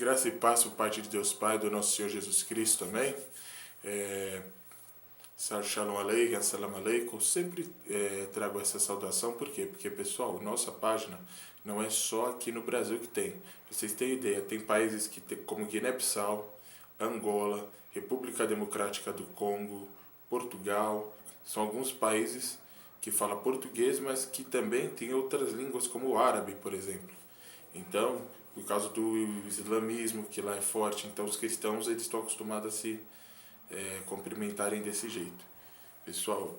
Graça e paz por parte de Deus Pai, do nosso Senhor Jesus Cristo, amém? Shalom Aleichem, Salam Aleikum. Sempre trago essa saudação, por quê? Porque, pessoal, nossa página não é só aqui no Brasil que tem. Pra vocês terem ideia, tem países que tem, como Guiné-Bissau, Angola, República Democrática do Congo, Portugal. São alguns países que falam português, mas que também tem outras línguas, como o árabe, por exemplo. Então, por causa do islamismo, que lá é forte, então os cristãos eles estão acostumados a se cumprimentarem desse jeito. Pessoal,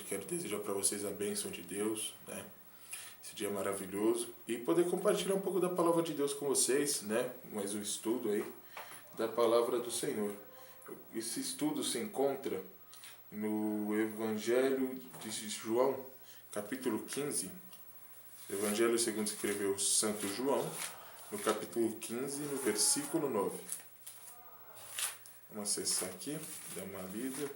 quero desejar para vocês a bênção de Deus, né? Esse dia maravilhoso, e poder compartilhar um pouco da palavra de Deus com vocês, né? Mais um estudo aí da palavra do Senhor. Esse estudo se encontra no Evangelho de João, capítulo 15, Evangelho segundo escreveu Santo João, no capítulo 15, no versículo 9. Vamos acessar aqui, dar uma lida.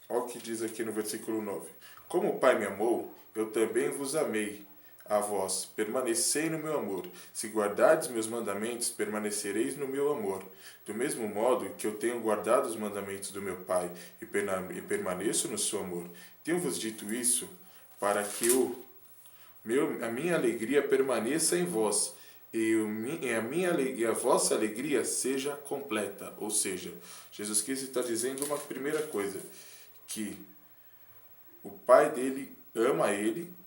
Olha o que diz aqui no versículo 9. Como o Pai me amou, eu também vos amei. A vós, permanecei no meu amor. Se guardardes meus mandamentos, permanecereis no meu amor. Do mesmo modo que eu tenho guardado os mandamentos do meu Pai e permaneço no seu amor. Tenho-vos dito isso para que a minha alegria permaneça em vós e a vossa alegria seja completa. Ou seja, Jesus Cristo está dizendo uma primeira coisa, que o Pai dele ama ele,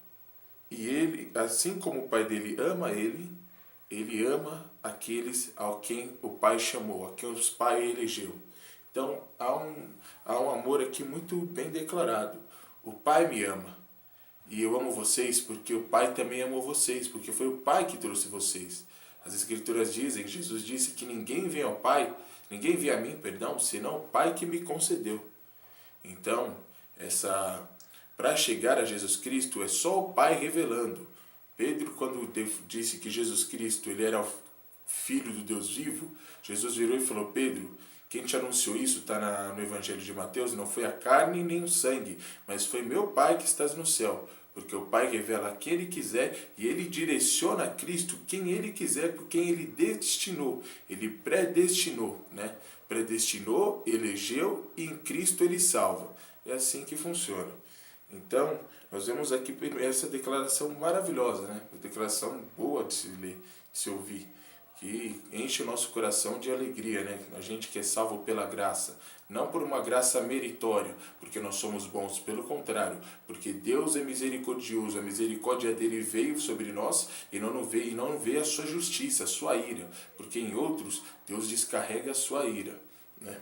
e ele, assim como o Pai dele ama ele ama aqueles a quem o Pai chamou, a quem o Pai elegeu. Então, há um amor aqui muito bem declarado. O Pai me ama, e eu amo vocês porque o Pai também amou vocês, porque foi o Pai que trouxe vocês. As Escrituras dizem, Jesus disse que ninguém vem a mim, senão o Pai que me concedeu. Então, para chegar a Jesus Cristo, é só o Pai revelando. Pedro, quando disse que Jesus Cristo ele era o Filho do Deus vivo, Jesus virou e falou, Pedro, quem te anunciou isso, está no Evangelho de Mateus, não foi a carne nem o sangue, mas foi meu Pai que estás no céu. Porque o Pai revela a quem Ele quiser e Ele direciona a Cristo quem Ele quiser, por quem Ele destinou. Ele predestinou, né? Predestinou, elegeu e em Cristo Ele salva. É assim que funciona. Então, nós vemos aqui essa declaração maravilhosa, né? Uma declaração boa de se ler, de se ouvir, que enche o nosso coração de alegria, né? A gente que é salvo pela graça, não por uma graça meritória, porque nós somos bons, pelo contrário, porque Deus é misericordioso, a misericórdia dele veio sobre nós e não vê a sua justiça, a sua ira, porque em outros Deus descarrega a sua ira, né?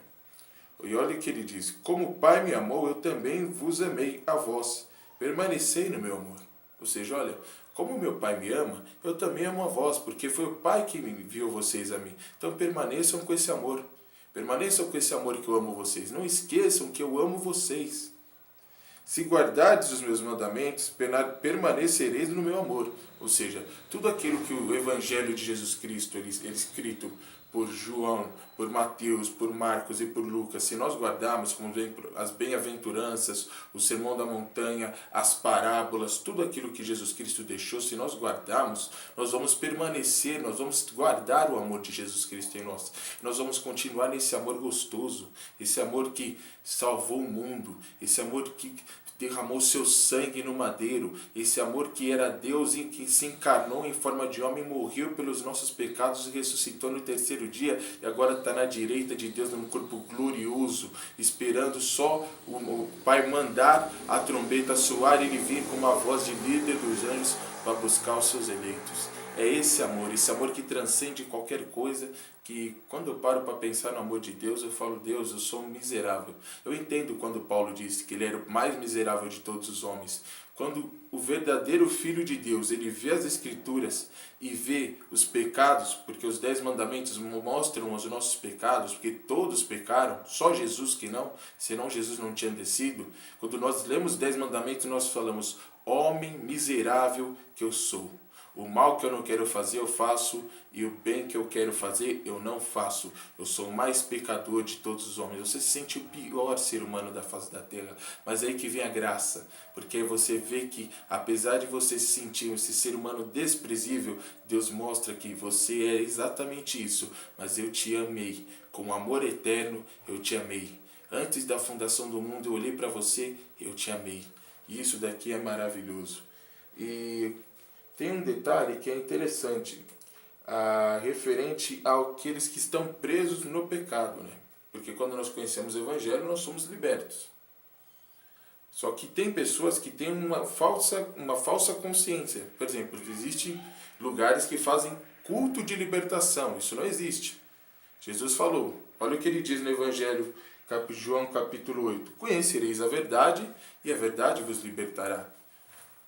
E olha o que ele diz, como o Pai me amou, eu também vos amei a vós, permanecei no meu amor. Ou seja, olha, como o meu Pai me ama, eu também amo a vós, porque foi o Pai que me enviou vocês a mim. Então permaneçam com esse amor, permaneçam com esse amor que eu amo vocês, não esqueçam que eu amo vocês. Se guardardes os meus mandamentos, permanecereis no meu amor. Ou seja, tudo aquilo que o Evangelho de Jesus Cristo, ele escrito por João, por Mateus, por Marcos e por Lucas, se nós guardarmos como as bem-aventuranças, o Sermão da Montanha, as parábolas, tudo aquilo que Jesus Cristo deixou, se nós guardarmos, nós vamos permanecer, nós vamos guardar o amor de Jesus Cristo em nós. Nós vamos continuar nesse amor gostoso, esse amor que salvou o mundo, esse amor que derramou seu sangue no madeiro, esse amor que era Deus e que se encarnou em forma de homem, morreu pelos nossos pecados e ressuscitou no terceiro dia e agora está na direita de Deus num corpo glorioso, esperando só o Pai mandar a trombeta soar e ele vir com uma voz de líder dos anjos para buscar os seus eleitos. É esse amor que transcende qualquer coisa, que quando eu paro para pensar no amor de Deus, eu falo, Deus, eu sou um miserável. Eu entendo quando Paulo disse que ele era o mais miserável de todos os homens. Quando o verdadeiro Filho de Deus, ele vê as Escrituras e vê os pecados, porque os 10 mandamentos mostram os nossos pecados, porque todos pecaram, só Jesus que não, senão Jesus não tinha descido. Quando nós lemos os 10 mandamentos, nós falamos, homem miserável que eu sou. O mal que eu não quero fazer eu faço, e o bem que eu quero fazer eu não faço. Eu sou o mais pecador de todos os homens. Você se sente o pior ser humano da face da terra, mas aí que vem a graça, porque aí você vê que apesar de você se sentir esse ser humano desprezível, Deus mostra que você é exatamente isso, mas eu te amei, com amor eterno eu te amei. Antes da fundação do mundo eu olhei para você, eu te amei. E isso daqui é maravilhoso. E tem um detalhe que é interessante, referente àqueles que estão presos no pecado, né? Porque quando nós conhecemos o Evangelho, nós somos libertos. Só que tem pessoas que têm uma falsa consciência. Por exemplo, existem lugares que fazem culto de libertação. Isso não existe. Jesus falou, olha o que ele diz no Evangelho, João capítulo 8. Conhecereis a verdade e a verdade vos libertará.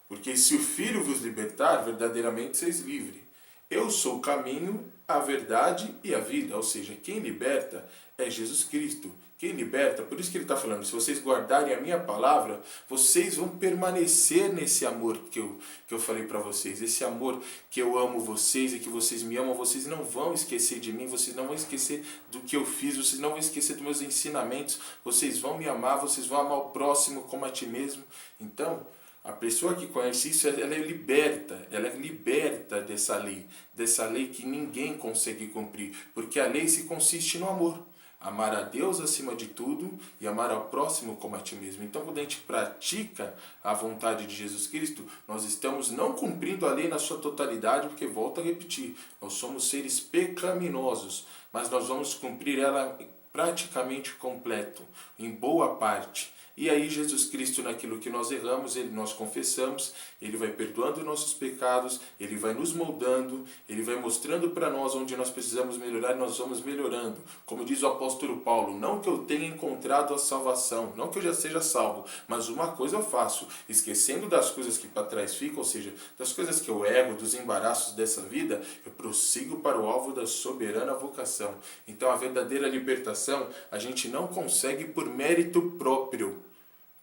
Porque se o Filho vos libertar, verdadeiramente sois livres. Eu sou o caminho, a verdade e a vida. Ou seja, quem liberta é Jesus Cristo. Quem liberta, por isso que ele está falando, se vocês guardarem a minha palavra, vocês vão permanecer nesse amor que eu falei para vocês. Esse amor que eu amo vocês e que vocês me amam, vocês não vão esquecer de mim, vocês não vão esquecer do que eu fiz, vocês não vão esquecer dos meus ensinamentos, vocês vão me amar, vocês vão amar o próximo como a ti mesmo. Então, a pessoa que conhece isso, ela é liberta dessa lei que ninguém consegue cumprir, porque a lei se consiste no amor. Amar a Deus acima de tudo e amar ao próximo como a ti mesmo. Então, quando a gente pratica a vontade de Jesus Cristo, nós estamos não cumprindo a lei na sua totalidade, porque, volto a repetir, nós somos seres pecaminosos, mas nós vamos cumprir ela praticamente completo, em boa parte. E aí Jesus Cristo, naquilo que nós erramos, nós confessamos, Ele vai perdoando nossos pecados, Ele vai nos moldando, Ele vai mostrando para nós onde nós precisamos melhorar e nós vamos melhorando. Como diz o apóstolo Paulo, não que eu tenha encontrado a salvação, não que eu já seja salvo, mas uma coisa eu faço, esquecendo das coisas que para trás ficam, ou seja, das coisas que eu erro, dos embaraços dessa vida, eu prossigo para o alvo da soberana vocação. Então a verdadeira libertação a gente não consegue por mérito próprio.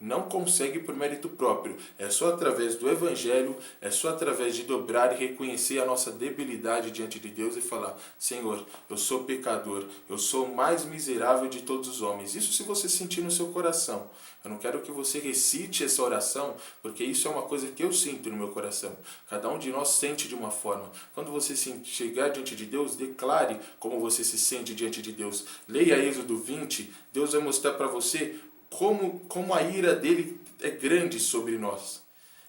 Não consegue por mérito próprio. É só através do Evangelho, é só através de dobrar e reconhecer a nossa debilidade diante de Deus e falar: Senhor, eu sou pecador, eu sou o mais miserável de todos os homens. Isso se você sentir no seu coração. Eu não quero que você recite essa oração, porque isso é uma coisa que eu sinto no meu coração. Cada um de nós sente de uma forma. Quando você chegar diante de Deus, declare como você se sente diante de Deus. Leia Êxodo 20, Deus vai mostrar para você como a ira dele é grande sobre nós.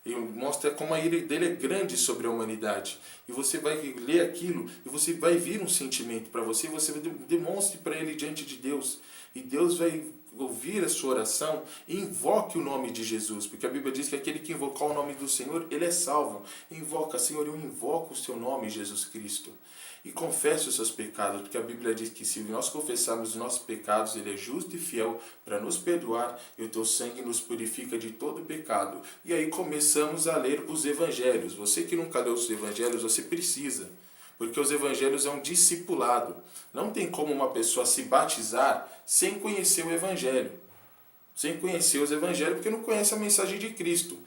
Ele mostra como a ira dele é grande sobre a humanidade. E você vai ler aquilo e você vai vir um sentimento para você, e você demonstre para ele diante de Deus. E Deus vai ouvir a sua oração e invoque o nome de Jesus. Porque a Bíblia diz que aquele que invocar o nome do Senhor, ele é salvo. Invoca, Senhor, eu invoco o seu nome, Jesus Cristo. E confesse os seus pecados, porque a Bíblia diz que se nós confessarmos os nossos pecados, Ele é justo e fiel para nos perdoar, e o teu sangue nos purifica de todo pecado. E aí começamos a ler os Evangelhos. Você que nunca leu os Evangelhos, você precisa, porque os Evangelhos é um discipulado. Não tem como uma pessoa se batizar sem conhecer o Evangelho. Sem conhecer os Evangelhos, porque não conhece a mensagem de Cristo.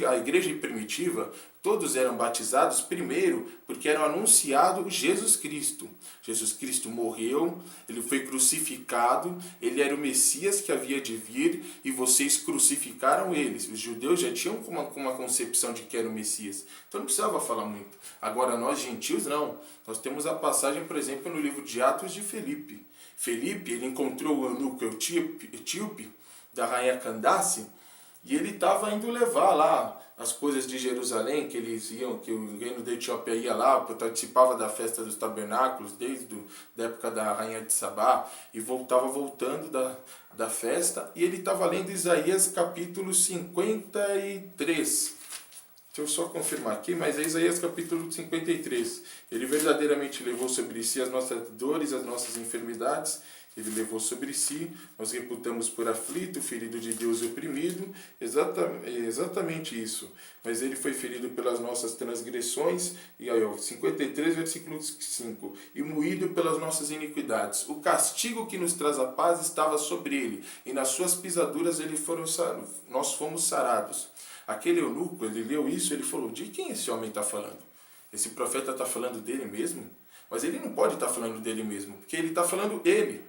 A igreja primitiva, todos eram batizados primeiro porque era anunciado Jesus Cristo. Jesus Cristo morreu, ele foi crucificado, ele era o Messias que havia de vir e vocês crucificaram ele. Os judeus já tinham uma concepção de que era o Messias, então não precisava falar muito. Agora nós gentios não. Nós temos a passagem, por exemplo, no livro de Atos de Filipe. Filipe, ele encontrou o eunuco etíope da rainha Candace, e ele estava indo levar lá as coisas de Jerusalém, que o reino da Etiópia ia lá, participava da festa dos tabernáculos, desde a época da rainha de Sabá, e estava voltando da festa, e ele estava lendo Isaías capítulo 53. Deixa eu só confirmar aqui, mas é Isaías capítulo 53. Ele verdadeiramente levou sobre si as nossas dores, as nossas enfermidades. Ele levou sobre si, nós reputamos por aflito, ferido de Deus e oprimido, exatamente isso. Mas ele foi ferido pelas nossas transgressões, e aí, 53, versículo 5, e moído pelas nossas iniquidades. O castigo que nos traz a paz estava sobre ele, e nas suas pisaduras nós fomos sarados. Aquele eunuco, ele leu isso, ele falou: de quem esse homem está falando? esse profeta está falando dele mesmo? Mas ele não pode estar falando dele mesmo, porque ele está falando ele.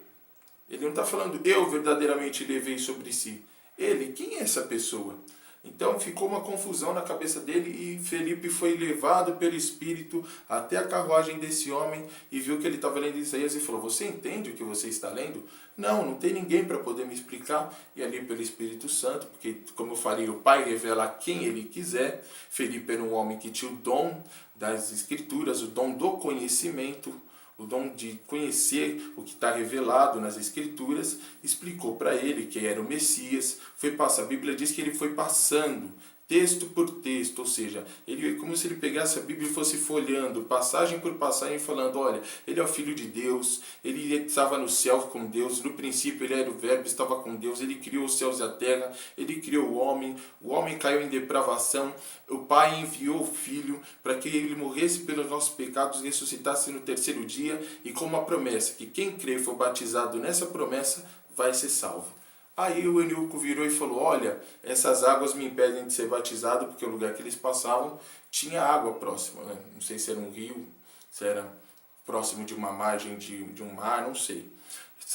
Ele não está falando eu verdadeiramente levei sobre si. Ele, quem é essa pessoa? Então ficou uma confusão na cabeça dele e Felipe foi levado pelo Espírito até a carruagem desse homem e viu que ele estava lendo Isaías e falou: você entende o que você está lendo? Não, não tem ninguém para poder me explicar. E ali pelo Espírito Santo, porque como eu falei, o Pai revela quem Ele quiser. Felipe era um homem que tinha o dom das Escrituras, o dom do conhecimento, o dom de conhecer o que está revelado nas Escrituras, explicou para ele que era o Messias, foi passar. A Bíblia diz que ele foi passando texto por texto, ou seja, ele como se ele pegasse a Bíblia e fosse folheando, passagem por passagem, falando, olha, ele é o Filho de Deus, ele estava no céu com Deus, no princípio ele era o Verbo, estava com Deus, ele criou os céus e a terra, ele criou o homem caiu em depravação, o Pai enviou o Filho para que ele morresse pelos nossos pecados, ressuscitasse no terceiro dia, e com uma promessa, que quem crê e for batizado nessa promessa, vai ser salvo. Aí o eunuco virou e falou, olha, essas águas me impedem de ser batizado, porque o lugar que eles passavam tinha água próxima, né? Não sei se era um rio, se era próximo de uma margem de um mar, não sei.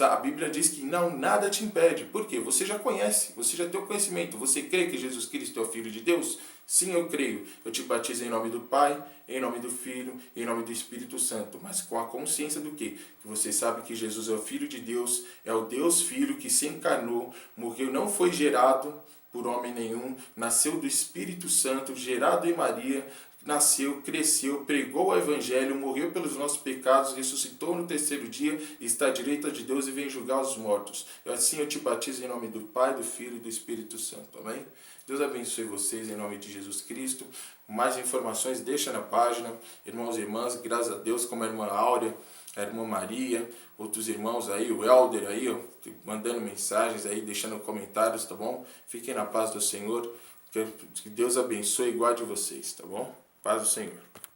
A Bíblia diz que não, nada te impede. Por quê? Você já conhece, você já tem o conhecimento. Você crê que Jesus Cristo é o Filho de Deus? Sim, eu creio. Eu te batizo em nome do Pai, em nome do Filho, em nome do Espírito Santo. Mas com a consciência do quê? Que você sabe que Jesus é o Filho de Deus, é o Deus Filho que se encarnou, morreu, não foi gerado por homem nenhum, nasceu do Espírito Santo, gerado em Maria, nasceu, cresceu, pregou o Evangelho, morreu pelos nossos pecados, ressuscitou no terceiro dia, está à direita de Deus e vem julgar os mortos. Assim eu te batizo em nome do Pai, do Filho e do Espírito Santo. Amém? Deus abençoe vocês em nome de Jesus Cristo. Mais informações deixa na página. Irmãos e irmãs, graças a Deus, como a irmã Áurea, a irmã Maria, outros irmãos aí, o Helder aí, ó, mandando mensagens aí, deixando comentários, tá bom? Fiquem na paz do Senhor. Que Deus abençoe e guarde vocês, tá bom? Paz do Senhor.